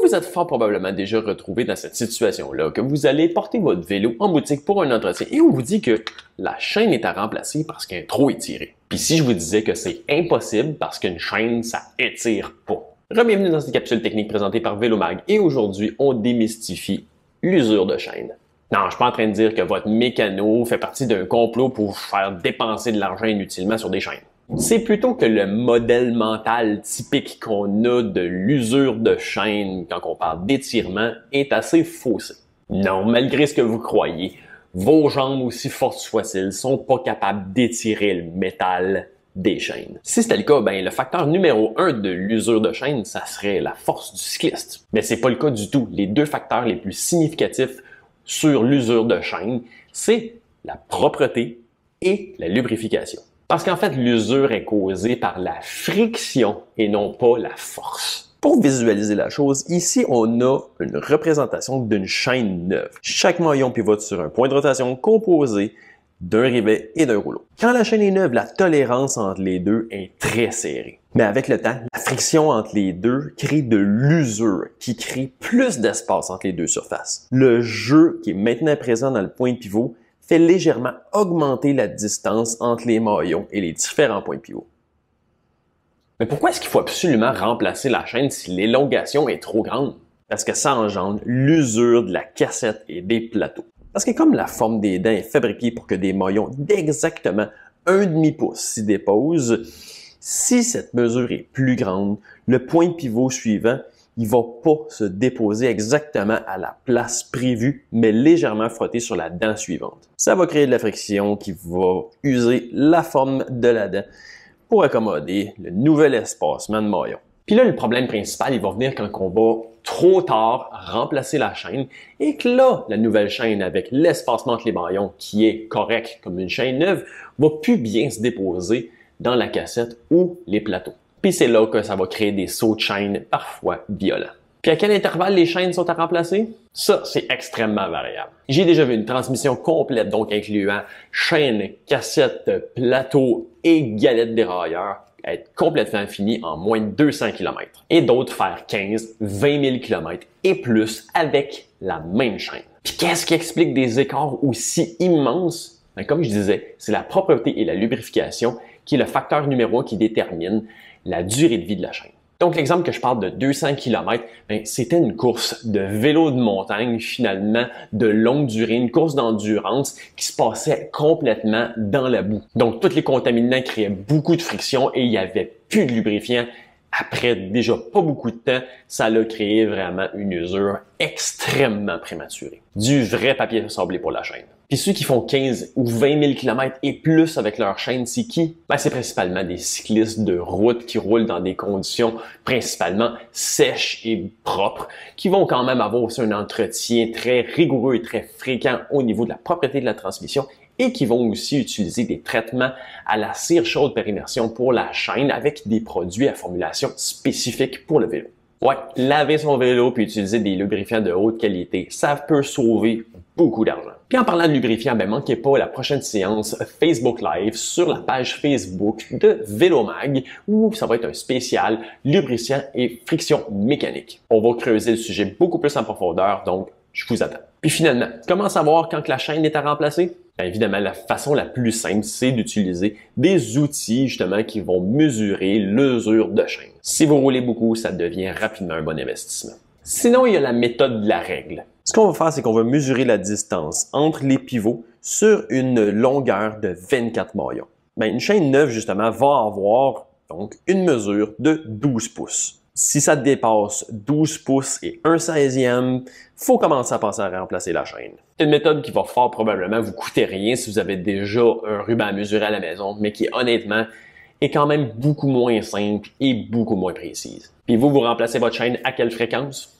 vous êtes fort probablement déjà retrouvé dans cette situation-là, que vous allez porter votre vélo en boutique pour un entretien et on vous dit que la chaîne est à remplacer parce qu'elle est trop étirée. Puis si je vous disais que c'est impossible parce qu'une chaîne, ça étire pas. Bienvenue dans cette capsule technique présentée par Vélomag et aujourd'hui, on démystifie l'usure de chaîne. Non, je suis pas en train de dire que votre mécano fait partie d'un complot pour vous faire dépenser de l'argent inutilement sur des chaînes. C'est plutôt que le modèle mental typique qu'on a de l'usure de chaîne quand on parle d'étirement est assez faussé. Non, malgré ce que vous croyez, vos jambes, aussi fortes soient-ils, sont pas capables d'étirer le métal des chaînes. Si c'était le cas, le facteur numéro 1 de l'usure de chaîne, ça serait la force du cycliste. Mais c'est pas le cas du tout. Les deux facteurs les plus significatifs sur l'usure de chaîne, c'est la propreté et la lubrification. Parce qu'en fait, l'usure est causée par la friction et non pas la force. Pour visualiser la chose, ici, on a une représentation d'une chaîne neuve. Chaque maillon pivote sur un point de rotation composé d'un rivet et d'un rouleau. Quand la chaîne est neuve, la tolérance entre les deux est très serrée. Mais avec le temps, la friction entre les deux crée de l'usure qui crée plus d'espace entre les deux surfaces. Le jeu qui est maintenant présent dans le point de pivot fait légèrement augmenter la distance entre les maillons et les différents points de pivot. Mais pourquoi est-ce qu'il faut absolument remplacer la chaîne si l'élongation est trop grande? Parce que ça engendre l'usure de la cassette et des plateaux. Parce que comme la forme des dents est fabriquée pour que des maillons d'exactement 1,5 pouce s'y déposent, si cette mesure est plus grande, le point de pivot suivant, il va pas se déposer exactement à la place prévue, mais légèrement frotter sur la dent suivante. Ça va créer de la friction qui va user la forme de la dent pour accommoder le nouvel espacement de maillon. Puis là, le problème principal, il va venir quand on va trop tard remplacer la chaîne et que là, la nouvelle chaîne avec l'espacement entre les maillons qui est correct comme une chaîne neuve va plus bien se déposer dans la cassette ou les plateaux. Puis c'est là que ça va créer des sauts de chaîne parfois violents. Puis à quel intervalle les chaînes sont à remplacer? Ça, c'est extrêmement variable. J'ai déjà vu une transmission complète, donc incluant chaîne, cassette, plateau et galette dérailleur, être complètement finie en moins de 200 km. Et d'autres faire 15, 20 000 km et plus avec la même chaîne. Puis qu'est-ce qui explique des écarts aussi immenses? Comme je disais, c'est la propreté et la lubrification qui est le facteur numéro 1 qui détermine la durée de vie de la chaîne. Donc, l'exemple que je parle de 200 km, c'était une course de vélo de montagne, finalement, de longue durée, une course d'endurance qui se passait complètement dans la boue. Donc, tous les contaminants créaient beaucoup de friction et il n'y avait plus de lubrifiant. Après déjà pas beaucoup de temps, ça a créé vraiment une usure extrêmement prématurée. Du vrai papier sablé pour la chaîne. Puis ceux qui font 15 ou 20 000 km et plus avec leur chaîne, c'est qui? C'est principalement des cyclistes de route qui roulent dans des conditions principalement sèches et propres, qui vont quand même avoir aussi un entretien très rigoureux et très fréquent au niveau de la propreté de la transmission et qui vont aussi utiliser des traitements à la cire chaude par immersion pour la chaîne avec des produits à formulation spécifique pour le vélo. Ouais, laver son vélo puis utiliser des lubrifiants de haute qualité, ça peut sauver beaucoup d'argent. Puis en parlant de lubrifiants, manquez pas la prochaine séance Facebook Live sur la page Facebook de Vélomag où ça va être un spécial lubrifiant et friction mécanique. On va creuser le sujet beaucoup plus en profondeur, donc je vous attends. Puis finalement, comment savoir quand la chaîne est à remplacer? Évidemment, la façon la plus simple, c'est d'utiliser des outils justement qui vont mesurer l'usure de chaîne. Si vous roulez beaucoup, ça devient rapidement un bon investissement. Sinon, il y a la méthode de la règle. Ce qu'on va faire, c'est qu'on va mesurer la distance entre les pivots sur une longueur de 24 maillons. Une chaîne neuve, justement, va avoir donc une mesure de 12 pouces. Si ça dépasse 12 pouces et 1/16e, faut commencer à penser à remplacer la chaîne. C'est une méthode qui va fort probablement vous coûter rien si vous avez déjà un ruban à mesurer à la maison, mais qui honnêtement est quand même beaucoup moins simple et beaucoup moins précise. Puis vous remplacez votre chaîne à quelle fréquence?